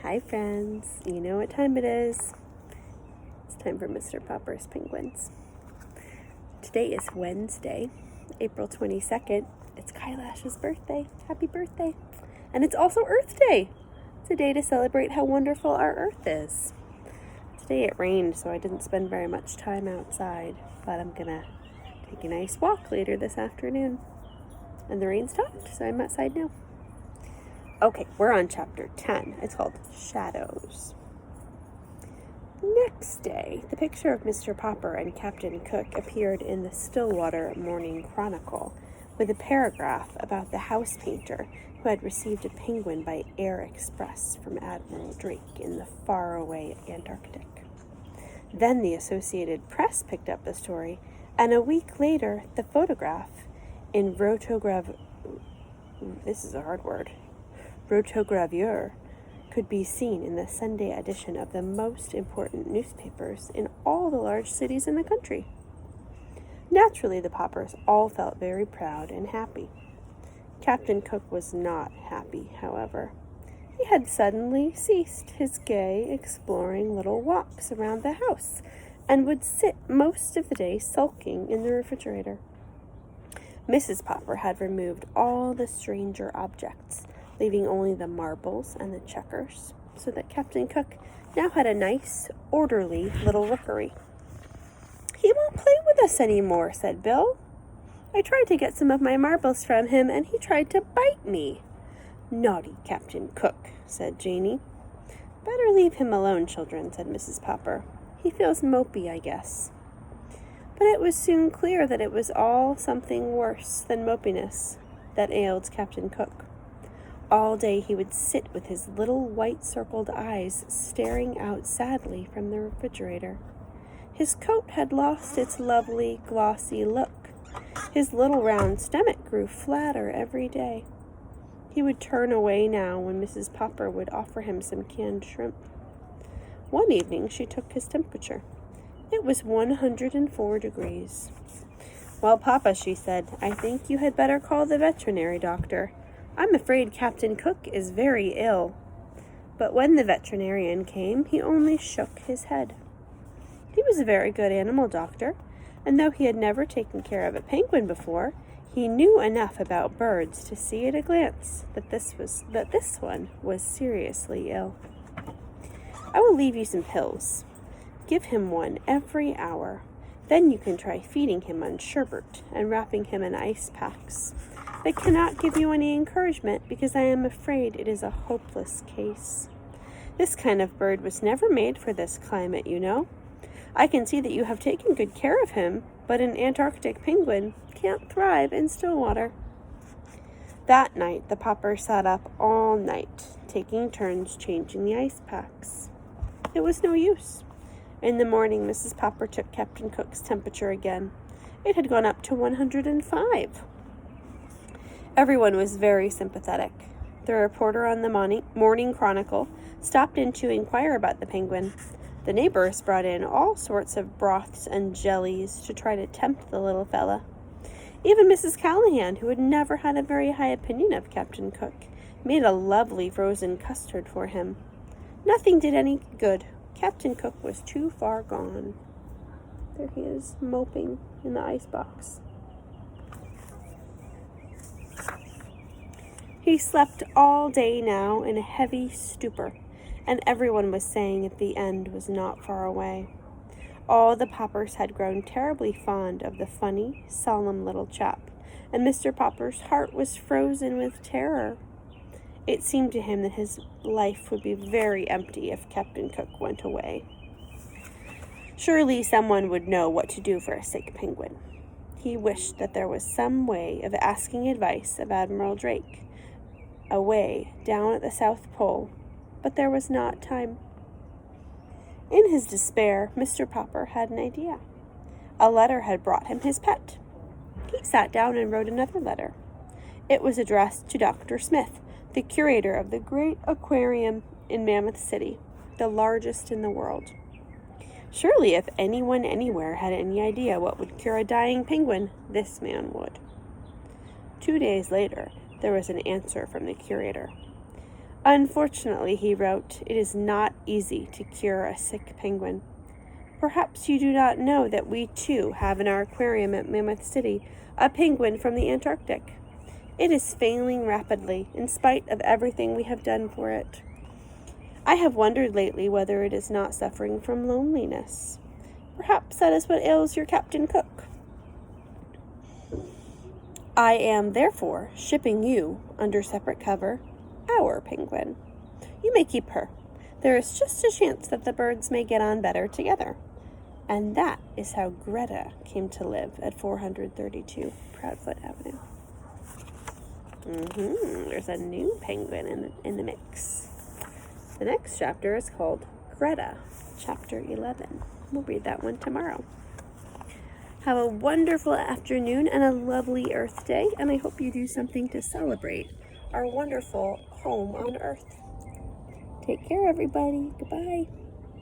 Hi friends, you know what time it is. It's time for Mr. Popper's Penguins. Today is Wednesday, April 22nd. It's Kailash's birthday. Happy birthday. And it's also Earth Day. It's a day to celebrate how wonderful our Earth is. Today it rained, so I didn't spend very much time outside, but I'm gonna take a nice walk later this afternoon. And the rain stopped, so I'm outside now. Okay, we're on chapter 10. It's called Shadows. Next day, the picture of Mr. Popper and Captain Cook appeared in the Stillwater Morning Chronicle with a paragraph about the house painter who had received a penguin by air express from Admiral Drake in the faraway Antarctic. Then the Associated Press picked up the story, and a week later, the photograph in rotogravure could be seen in the Sunday edition of the most important newspapers in all the large cities in the country. Naturally, the Poppers all felt very proud and happy. Captain Cook was not happy, however. He had suddenly ceased his gay, exploring little walks around the house and would sit most of the day sulking in the refrigerator. Mrs. Popper had removed all the stranger objects, leaving only the marbles and the checkers, so that Captain Cook now had a nice, orderly little rookery. "He won't play with us any more," said Bill. "I tried to get some of my marbles from him, and he tried to bite me." "Naughty Captain Cook," said Janie. "Better leave him alone, children," said Mrs. Popper. "He feels mopey, I guess." But it was soon clear that it was all something worse than mopiness that ailed Captain Cook. All day he would sit with his little white-circled eyes staring out sadly from the refrigerator. His coat had lost its lovely, glossy look. His little round stomach grew flatter every day. He would turn away now when Mrs. Popper would offer him some canned shrimp. One evening she took his temperature. It was 104 degrees. "Well, Papa," she said, "I think you had better call the veterinary doctor. I'm afraid Captain Cook is very ill." But when the veterinarian came, he only shook his head. He was a very good animal doctor, and though he had never taken care of a penguin before, he knew enough about birds to see at a glance that this one was seriously ill. "I will leave you some pills. Give him one every hour. Then you can try feeding him on sherbet and wrapping him in ice packs. I cannot give you any encouragement because I am afraid it is a hopeless case. This kind of bird was never made for this climate, you know. I can see that you have taken good care of him, but an Antarctic penguin can't thrive in Stillwater." That night, the Poppers sat up all night, taking turns changing the ice packs. It was no use. In the morning, Mrs. Popper took Captain Cook's temperature again. It had gone up to 105. Everyone was very sympathetic. The reporter on the Morning Chronicle stopped in to inquire about the penguin. The neighbors brought in all sorts of broths and jellies to try to tempt the little fella. Even Mrs. Callahan, who had never had a very high opinion of Captain Cook, made a lovely frozen custard for him. Nothing did any good. Captain Cook was too far gone. There he is, moping in the icebox. He slept all day now in a heavy stupor, and everyone was saying that the end was not far away. All the Poppers had grown terribly fond of the funny, solemn little chap, and Mr. Popper's heart was frozen with terror. It seemed to him that his life would be very empty if Captain Cook went away. Surely someone would know what to do for a sick penguin. He wished that there was some way of asking advice of Admiral Drake, away down at the South Pole, but there was not time. In his despair, Mr. Popper had an idea. A letter had brought him his pet. He sat down and wrote another letter. It was addressed to Dr. Smith, the curator of the great aquarium in Mammoth City, the largest in the world. Surely if anyone anywhere had any idea what would cure a dying penguin, this man would. 2 days later, there was an answer from the curator. Unfortunately, he wrote, it is not easy to cure a sick penguin. Perhaps you do not know that we too have in our aquarium at Mammoth City a penguin from the Antarctic. It is failing rapidly, in spite of everything we have done for it. I have wondered lately whether it is not suffering from loneliness. Perhaps that is what ails your Captain Cook. I am, therefore, shipping you, under separate cover, our penguin. You may keep her. There is just a chance that the birds may get on better together. And that is how Greta came to live at 432 Proudfoot Avenue. There's a new penguin in the mix. The next chapter is called Greta, chapter 11. We'll read that one tomorrow. Have a wonderful afternoon and a lovely Earth Day, and I hope you do something to celebrate our wonderful home on Earth. Take care, everybody. Goodbye.